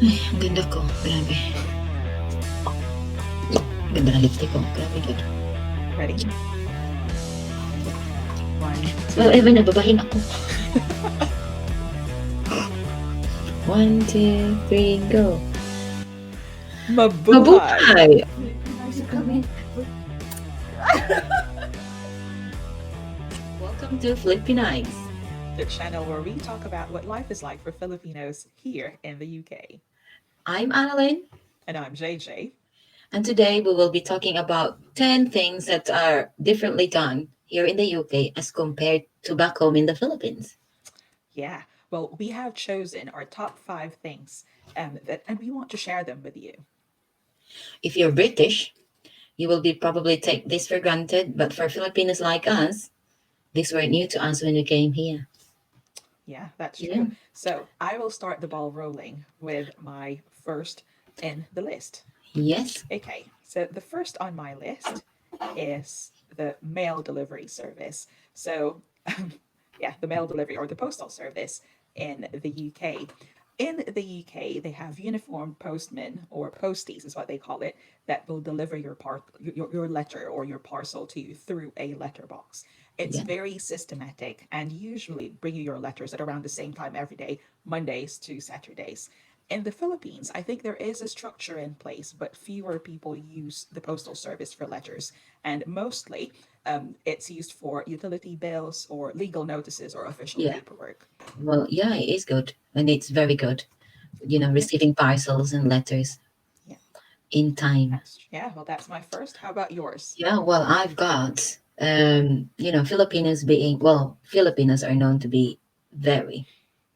Ay, ang ganda ko. Grabe. Ganda ng lipstick ko. Grabe, good. Ready? One, Well, ever nababahin ako. 1, 2, 3, go. Mabuhay! Welcome to Filipinos. The channel where we talk about what life is like for Filipinos here in the UK. I'm Annalyn, And I'm JJ. and today we will be talking about 10 things that are differently done here in the UK as compared to back home in the Philippines. Yeah, well, we have chosen our top 5 things and we want to share them with you. If you're British, you will be probably take this for granted, but for Filipinos like us, these were new to us when we came here. Yeah, that's true. Yeah. So I will start the ball rolling with my first in the list. Yes. Okay, so the first on my list is the mail delivery service. So, yeah, the mail delivery or the postal service in the UK. In the UK, they have uniformed postmen or posties, is what they call it, that will deliver your letter or your parcel to you through a letterbox. It's Yeah. very systematic and usually bring you your letters at around the same time every day, Mondays to Saturdays. In the Philippines, I think there is a structure in place, but fewer people use the postal service for letters. And mostly it's used for utility bills or legal notices or official Yeah. paperwork. Well, yeah, it is good. And it's very good, Yeah, receiving parcels and letters yeah, in time. yeah. Well, that's my first. How about yours? Yeah, well, I've got, Filipinos are known to be very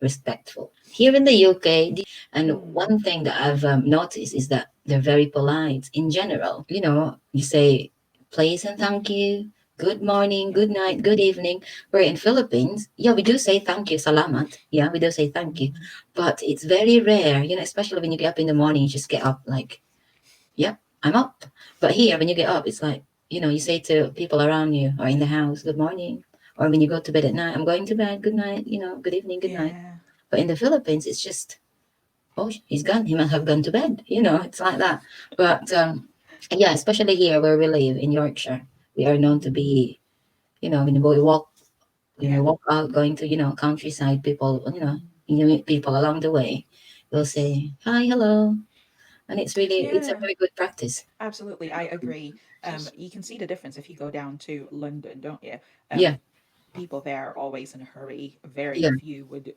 respectful. Here in the UK, and Mm, one thing that I've noticed is that they're very polite in general. You say please and thank you, good morning, yeah. good night, good evening. Where in Philippines, yeah, we do say thank you, salamat. Yeah, we do say thank you. Mhm. But it's very rare, especially when you get up in the morning, you just get up like, yep, I'm up. But here, when you get up, it's like, you say to people around you or in the house, good morning. Or when you go to bed at night, I'm going to bed, good night, good evening, good night. Yeah. But in the Philippines, it's just, oh, he's gone. He must have gone to bed. It's like that. But yeah, especially here where we live in Yorkshire, we are known to be, when we Yeah. walk out going to, countryside, people, you meet people along the way, they'll say, hi, hello. And it's a Yeah. very good practice. Absolutely, I agree. You can see the difference if you go down to London, don't you? Yeah, People there are always in a hurry. Very yeah. few would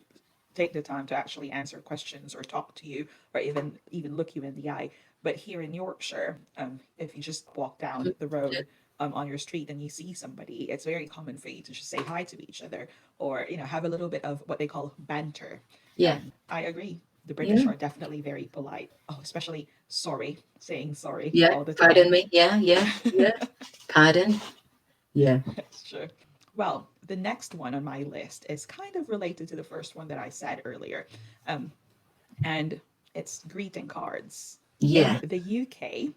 take the time to actually answer questions or talk to you or even look you in the eye. But here in Yorkshire, if you just walk down the road on your street and you see somebody, it's very common for you to just say hi to each other or have a little bit of what they call banter. Yeah, I agree. The British yeah, are definitely very polite. Oh, especially sorry, saying sorry yeah. all the Pardon time. me. Yeah, yeah, yeah. Pardon. Yeah, That's true. Well, the next one on my list is kind of related to the first one that I said earlier, um, and it's greeting cards. In yeah, the UK,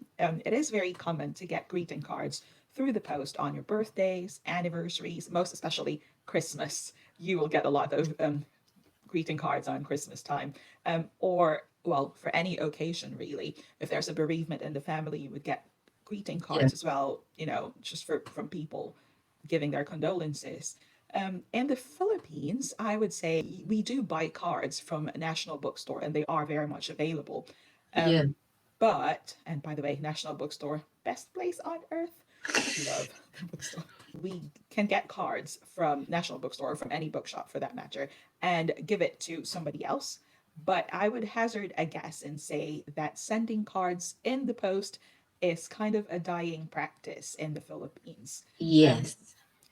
it is very common to get greeting cards through the post on your birthdays, anniversaries, most especially Christmas. You will get a lot of greeting cards on Christmas time, or well, for any occasion really. If there's a bereavement in the family, you would get greeting yeah, cards as well. Just from people giving their condolences. In the Philippines, I would say we do buy cards from a National Bookstore, and they are very much available. yeah, And by the way, National Bookstore, best place on earth. Love the bookstore. We can get cards from National Bookstore or from any bookshop for that matter and give it to somebody else. But I would hazard a guess and say that sending cards in the post is kind of a dying practice in the Philippines. Um, yes,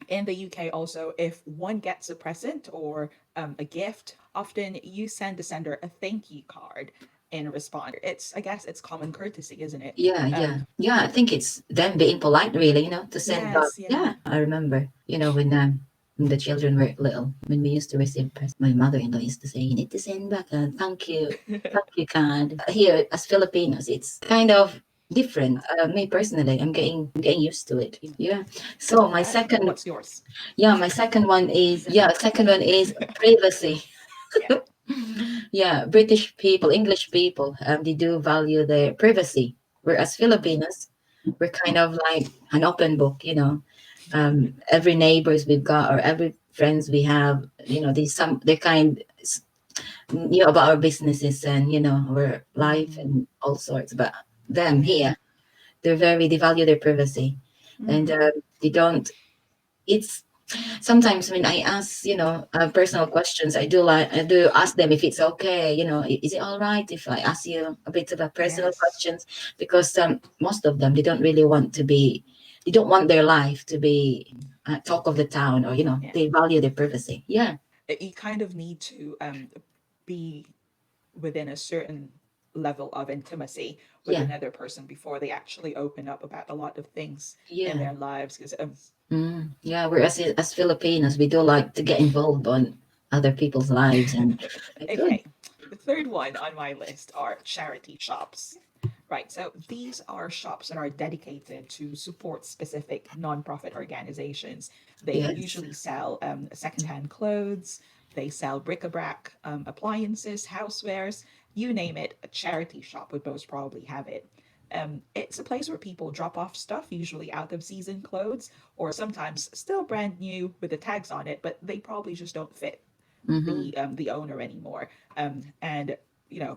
in the UK, also, if one gets a present or a gift, often you send the sender a thank you card in response. I guess, it's common courtesy, isn't it? yeah, yeah, yeah. I think it's them being polite, really. To send back. Yes, yeah. Yeah, I remember. When the children were little, when we used to receive presents, my mother-in-law used to say, "You need to send back a thank you card." Here, as Filipinos, it's kind of different. Me personally, I'm getting used to it. Yeah. So my Yeah. second What's yours? Yeah, my second one is privacy. Yeah. Yeah, British people, English people, they do value their privacy. Whereas Filipinos, we're kind of like an open book, you know. Every neighbors we've got or every friends we have, you know, they kind you know about our businesses and you know our life Mm, and all sorts. But them yeah. here, they value their privacy, and Mm, they don't. It's sometimes when I ask, you know, personal questions, I do ask them if it's okay, you know, is it all right if I ask you a bit of a personal yes. questions? Because most of them, they don't really want to be, they don't want their life to be talk of the town or, you know, Yeah. they value their privacy. Yeah. You kind of need to be within a certain level of intimacy with Yeah. another person before they actually open up about a lot of things in Yeah. their lives. Because Yeah. Whereas as Filipinos, we do like to get involved on other people's lives and good. okay, the third one on my list are charity shops. Right, so these are shops that are dedicated to support specific nonprofit organizations. They Yes. usually sell secondhand clothes, they sell bric-a-brac, appliances, housewares, you name it, a charity shop would most probably have it. It's a place where people drop off stuff, usually out of season clothes, or sometimes still brand new with the tags on it, but they probably just don't fit Mm-hmm. the owner anymore. And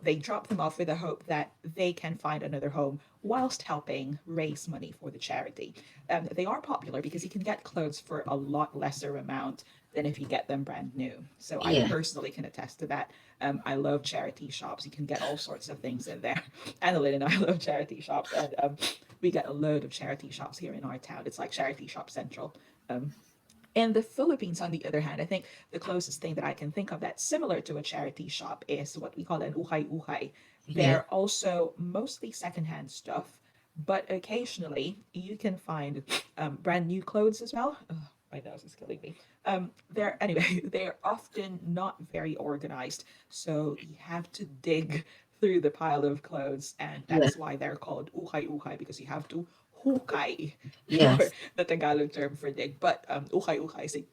they drop them off with the hope that they can find another home whilst helping raise money for the charity. They are popular because you can get clothes for a lot lesser amount than if you get them brand new. So I Yeah. personally can attest to that. I love charity shops. You can get all sorts of things in there. Annalyn and I love charity shops, and we get a load of charity shops here in our town. It's like Charity Shop Central. Um, in the Philippines, on the other hand, I think the closest thing that I can think of that's similar to a charity shop is what we call an uhay uhay. Yeah. They're also mostly secondhand stuff, but occasionally you can find brand new clothes as well. Ugh, my nose is killing me. They're anyway. They're often not very organized, so you have to dig through the pile of clothes, and Yeah. that's why they're called uhay uhay because you have to hukay for Yes. the Tagalog term for dig. But ukay ukay,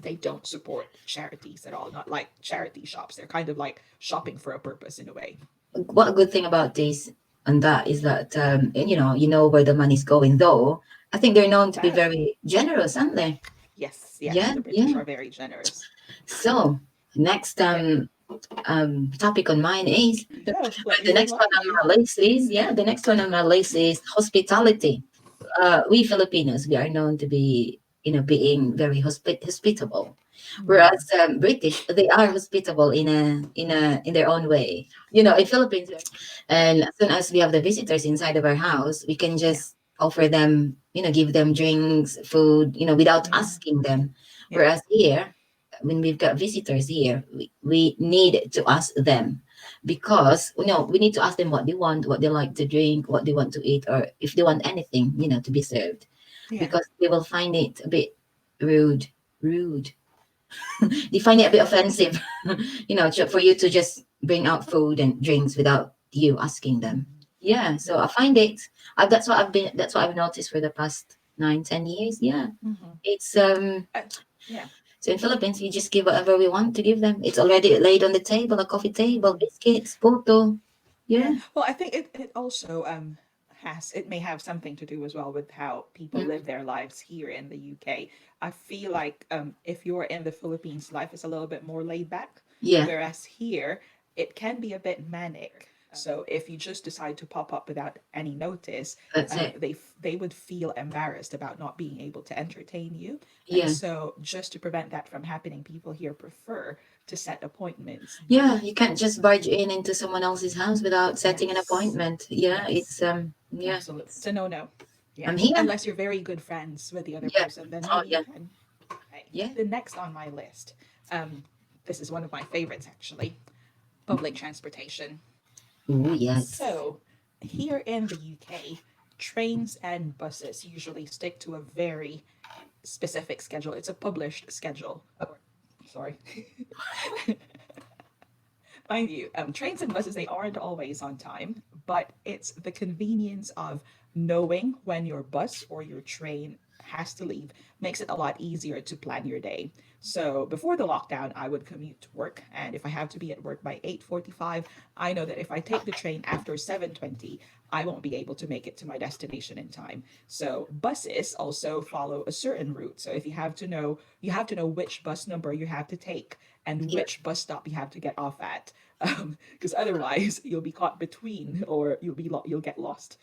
they don't support charities at all, not like charity shops. They're kind of like shopping for a purpose in a way. What a good thing about this and that is that you know where the money's going. Though I think they're known to be Wow. very generous, aren't they? Yes, yes, Yeah. the British Yeah. are very generous. So next Yeah. topic on mine is Yeah, let the me next one enlighten you. on my list is the next one on my list is hospitality. We Filipinos, we are known to be, you know, being very hospitable, Mm, whereas British, they are hospitable in their own way. You know, in Philippines, and as soon as we have the visitors inside of our house, we can yeah. just offer them, you know, give them drinks, food, you know, without Yeah. asking them. Yeah. Whereas here, when we've got visitors here, we need to ask them because you know we need to ask them what they want, what they like to drink, what they want to eat, or if they want anything, you know, to be served, Yeah. because they will find it a bit rude. Rude. They find it a bit offensive, you know, for you to just bring out food and drinks without you asking them. Yeah, so I find it. That's what I've been. That's what I've noticed for the past 9, 10 years. Yeah, Mm-hmm. it's Uh, yeah. so in Philippines, we just give whatever we want to give them. It's already laid on the table, a coffee table, Mm. biscuits, puto. Yeah. Yeah. Well, I think it also it may have something to do as well with how people Mm. live their lives here in the UK. I feel like if you're in the Philippines, life is a little bit more laid back, Yeah, whereas here it can be a bit manic. So if you just decide to pop up without any notice, that's it. they would feel embarrassed about not being able to entertain you, and Yeah. so just to prevent that from happening, people here prefer to set appointments. Yeah, you can't just barge in into someone else's house without setting an Yes, appointment. Yeah, yes. it's yeah, Absolutely. It's it's a no no. I'm Yeah. here. Unless you're very good friends with the other Yeah. person, then Oh maybe you yeah. can. Okay. Yeah. The next on my list, um, this is one of my favorites actually, public transportation. Oh yes. So, here in the UK, trains and buses usually stick to a very specific schedule. It's a published schedule. Oh, sorry. Mind you, trains and buses, they aren't always on time, but it's the convenience of knowing when your bus or your train has to leave makes it a lot easier to plan your day. So before the lockdown, I would commute to work, and if I have to be at work by 8:45, I know that if I take the train after 7:20, I won't be able to make it to my destination in time. So buses also follow a certain route. So if you have to know which bus number you have to take and Yeah. which bus stop you have to get off at, because otherwise you'll be caught between, or you'll get lost.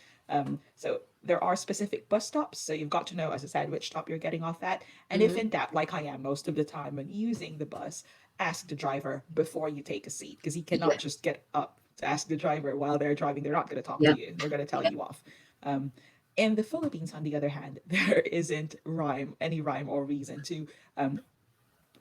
So there are specific bus stops, so you've got to know, as I said, which stop you're getting off at. And if Hmm. in doubt, like I am most of the time when using the bus, ask the driver before you take a seat, because he cannot Yeah. just get up to ask the driver while they're driving. They're not going to talk to Yeah. you. They're going to tell Yeah. you off. Um, in the Philippines, on the other hand, there isn't any rhyme or reason to um,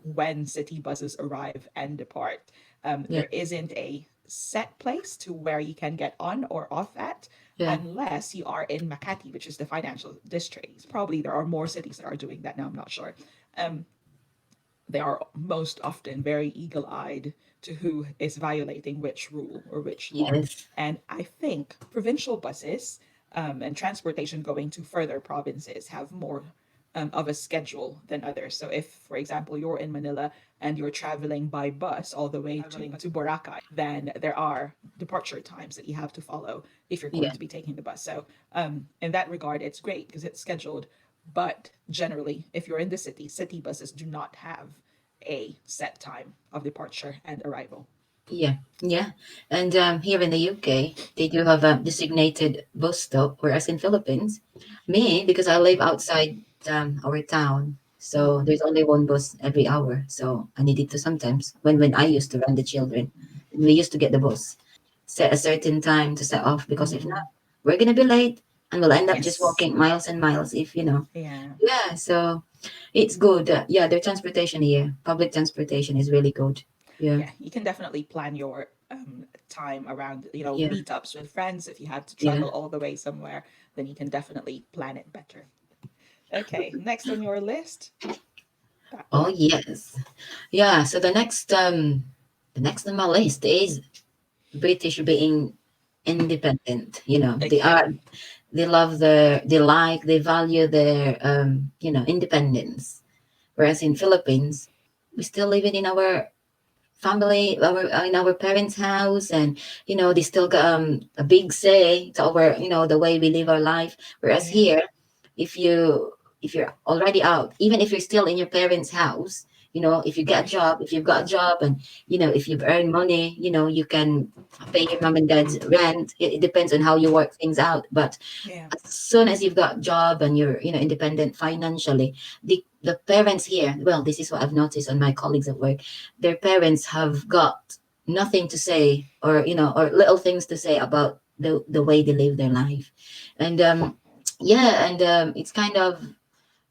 when city buses arrive and depart. Yeah. There isn't a set place to where you can get on or off at, Yeah. unless you are in Makati, which is the financial district. Probably there are more cities that are doing that now, I'm not sure. Um, they are most often very eagle eyed to who is violating which rule or which law. Yes. And I think provincial buses and transportation going to further provinces have more of a schedule than others. So, if, for example, you're in Manila and you're traveling by bus all the way to Boracay, then there are departure times that you have to follow if you're going Yeah. to be taking the bus. So, in that regard, it's great because it's scheduled. But generally, if you're in the city, city buses do not have a set time of departure and arrival. Yeah, yeah. And here in the UK, they do have a designated bus stop, whereas in Philippines, me, because I live outside our town, so Mm. there's only one bus every hour. So I needed to sometimes, when I used to run the children, we used to get the bus, set a certain time to set off, because if not, Mm. we're gonna be late and we'll end up just Yes. walking miles and miles if you know. Yeah. Yeah, so it's good. Yeah, their transportation here, public transportation is really good. Yeah, Yeah. You can definitely plan your time around, yeah, meetups with friends. If you have to yeah. travel all the way somewhere, then you can definitely plan it better. Okay. Next on your list, that Oh one. yes. Yeah, so the next on my list is British being independent. You know, Okay. they value their independence. Whereas in Philippines, we still living in our family, in our parents' house, and they still got a big say to our the way we live our life. Whereas Yeah. here, if you if you're already out, even if you're still in your parents' house, if you get a job, if you've got a job, and if you've earned money, you can pay your mom and dad's rent. It depends on how you work things out, but Yeah. as soon as you've got a job and you're independent financially, the parents here, well, this is what I've noticed on my colleagues at work, their parents have got nothing to say, or little things to say about the way they live their life. And yeah, and it's kind of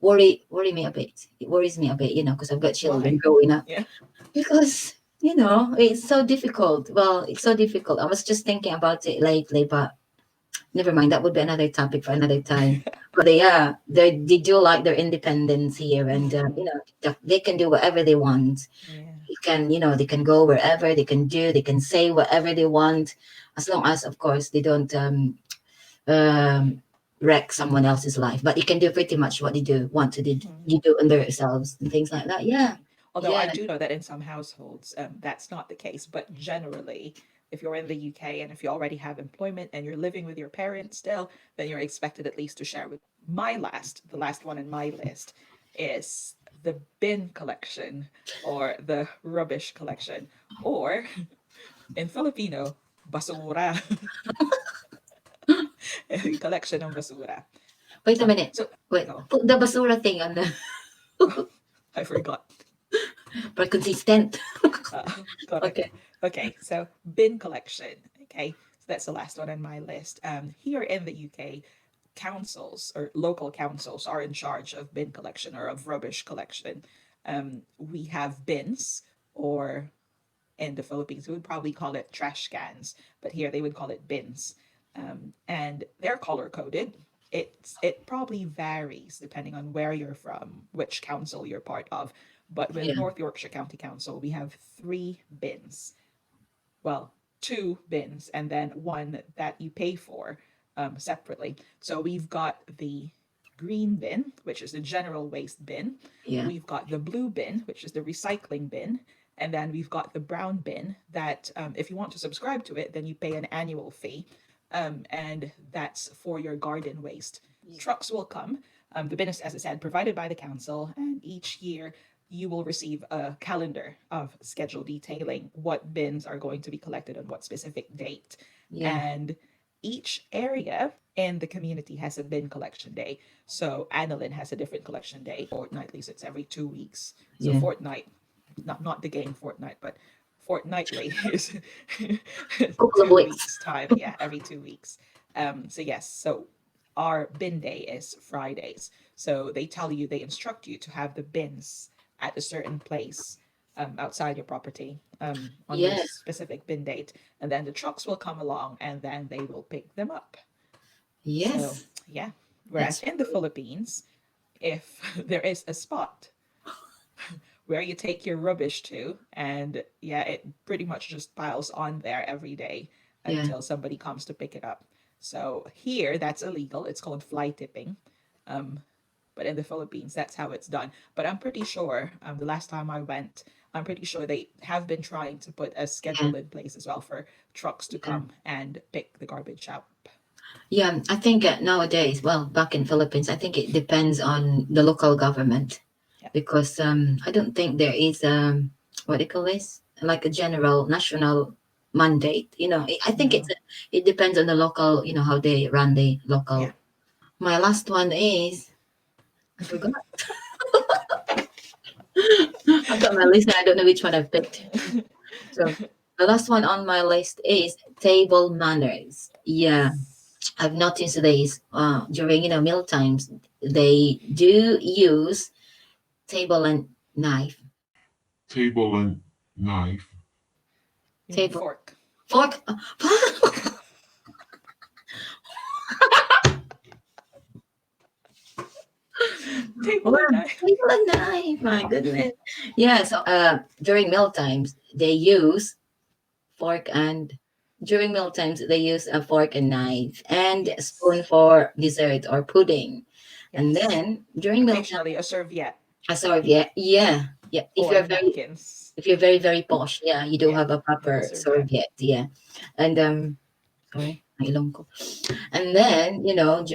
worry me a bit. It worries me a bit, because I've got children Why? growing up, Yeah. because it's so difficult. Well, it's so difficult. I was just thinking about it lately, but never mind. That would be another topic for another time. But yeah, they do like their independence here, and Mm. they can do whatever they want. Yeah. They can go wherever they can say whatever they want, as long as, of course, they don't um, wreck someone else's life. But they can do pretty much what they do want to do, Mm. you do on themselves and things like that. Yeah, Although yeah, I do know that in some households, that's not the case. But generally, if you're in the UK and if you already have employment and you're living with your parents still, then you're expected at least to share with. The last one in my list is the bin collection or the rubbish collection, or in Filipino, basura, collection of basura. wait a minute. So, Wait, oh, put the basura thing on the I forgot. but consistent. Correct. Okay. Okay, so bin collection. Okay, so that's the last one on my list. Here in the UK, councils or local councils are in charge of bin collection or of rubbish collection. We have bins, or in the Philippines, we would probably call it trash cans, but here they would call it bins. And they're color coded. It probably varies depending on where you're from, which council you're part of. But with Yeah. North Yorkshire County Council, we have three bins. Well, two bins, and then one that you pay for separately. So we've got the green bin, which is the general waste bin. Yeah. We've got the blue bin, which is the recycling bin. And then we've got the brown bin that, if you want to subscribe to it, then you pay an annual fee. And that's for your garden waste. Yeah. Trucks will come. The bin is, as I said, provided by the council, and each year you will receive a calendar of schedule detailing what bins are going to be collected on what specific date. Yeah. And each area in the community has a bin collection day. So Annalyn has a different collection day fortnightly, so it's every 2 weeks. So Yeah. fortnight, not the game Fortnite, but fortnightly is Couple of two weeks. weeks time. Yeah, every 2 weeks. So yes, so our bin day is Fridays. So they instruct you to have the bins at a certain place outside your property on Yeah. this specific bin date. And then the trucks will come along and then they will pick them up. So, Yes. yeah. Whereas That's in the Philippines, if there is a spot where you take your rubbish to, and yeah, it pretty much just piles on there every day yeah. until somebody comes to pick it up. So here, that's illegal. It's called fly tipping. Um, but in the Philippines, that's how it's done. But I'm pretty sure the last time I went, I'm pretty sure they have been trying to put a Yeah. schedule in place as well for trucks to Yeah. come and pick the garbage up. Yeah. I think nowadays, well, back in Philippines, I think it depends on the local government Yeah. because I don't think there is what do you call this, like a general national mandate. I think No. it depends on the local. How they run the Yeah. local. My last one is I forgot. I've got my list. And I don't know which one I've picked. So the last one on my list is table manners. Yeah, Yes. I've noticed this during meal times. They do use table and knife. Table and knife. You mean Table fork? fork. Table and Wow, knife. table and knife. My goodness. Yeah. So during meal times they use fork and during meal times they use a fork and knife and a spoon Yes. for dessert or pudding. And Yes. then during meal time, Occasionally a serviette sorry, yeah, yeah, yeah. If or you're very napkins. if you're very very posh, yeah, you do Yeah. have a You have a proper serviette. serviette, yeah. And sorry, my ilonggo. And then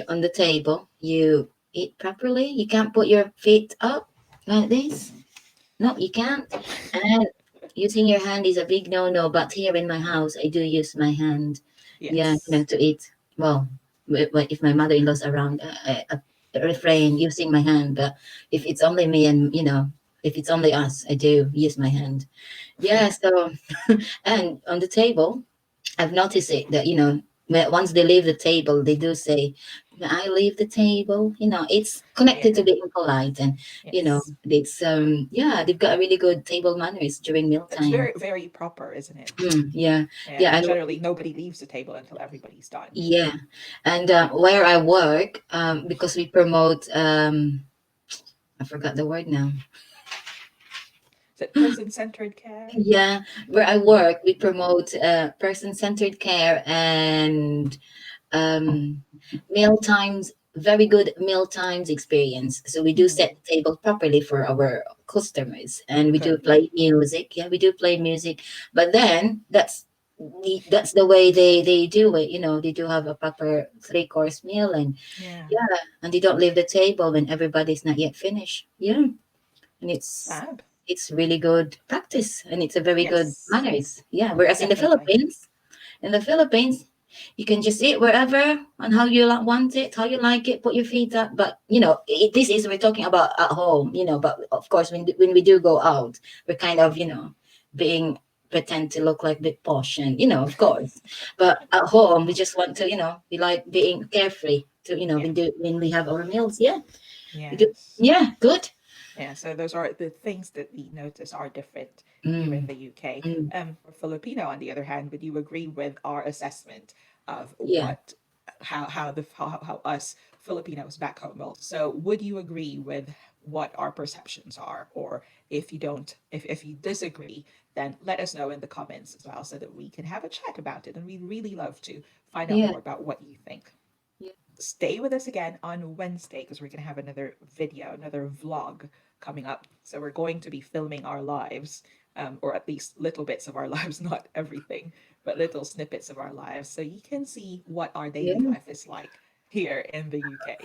on the table you eat properly. You can't put your feet up like this. No, you can't. And using your hand is a big no-no. But here in my house, I do use my hand. Yeah, Yes. to eat. Well, if my mother-in-law's around, I refrain using my hand. But if it's only me and if it's only us, I do use my hand. Yeah. So, and on the table, I've noticed it that once they leave the table, they do say, "May I leave the table?" It's connected to Yeah. being polite, and Yes. it's yeah, they've got a really good table manners during It's mealtime. very, very proper, isn't it? Yeah, Yeah. yeah, And and generally, nobody leaves the table until everybody's done. yeah, and where I work, because we promote I forgot the word now. Is it person-centered care? Yeah, where I work, we promote person-centered care and um, meal times, very good meal times experience. So we do Mm, set the table properly for our customers, and we do good. play music. Yeah, we do play music, but then that's the way they do it. They do have a proper three-course meal, and Yeah. yeah, and they don't leave the table when everybody's not yet finished. Yeah, and Fab. it's really good practice, and it's a very good Yes. manners. Yeah, whereas Definitely. in the Philippines, you can just eat wherever and how you want it, how you like it. Put your feet up. But this is we're talking about at home. But of course, when we do go out, we're kind of being pretend to look like big posh and of course. But at home, we just want to we like being carefree to Yeah. when we have our meals. Yeah, we do. Yes. Yeah, good. Yeah, so those are the things that we notice are different here in Mm, the UK. mm, For Filipino, on the other hand, would you agree with our assessment of yeah, what, how us Filipinos back home will? So, would you agree with what our perceptions are, or if you don't, if you disagree, then let us know in the comments as well, so that we can have a chat about it. And we'd really love to find out yeah, more about what you think. yeah. stay with us again on Wednesday because we're going to have another video, another vlog coming up. So we're going to be filming our lives, or at least little bits of our lives, not everything, but little snippets of our lives. So you can see what our daily Yeah. life is like here in the UK.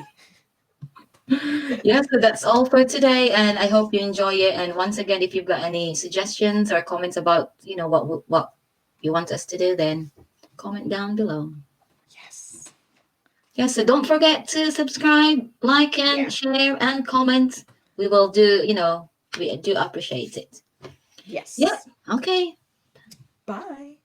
Yeah, so that's all for today, and I hope you enjoy it. And once again, if you've got any suggestions or comments about, what you want us to do, then comment down below. Yes. Yeah, so don't forget to subscribe, like, Yeah. and share, and comment. We will do, we do appreciate it. Yep. Yes. Okay. Bye.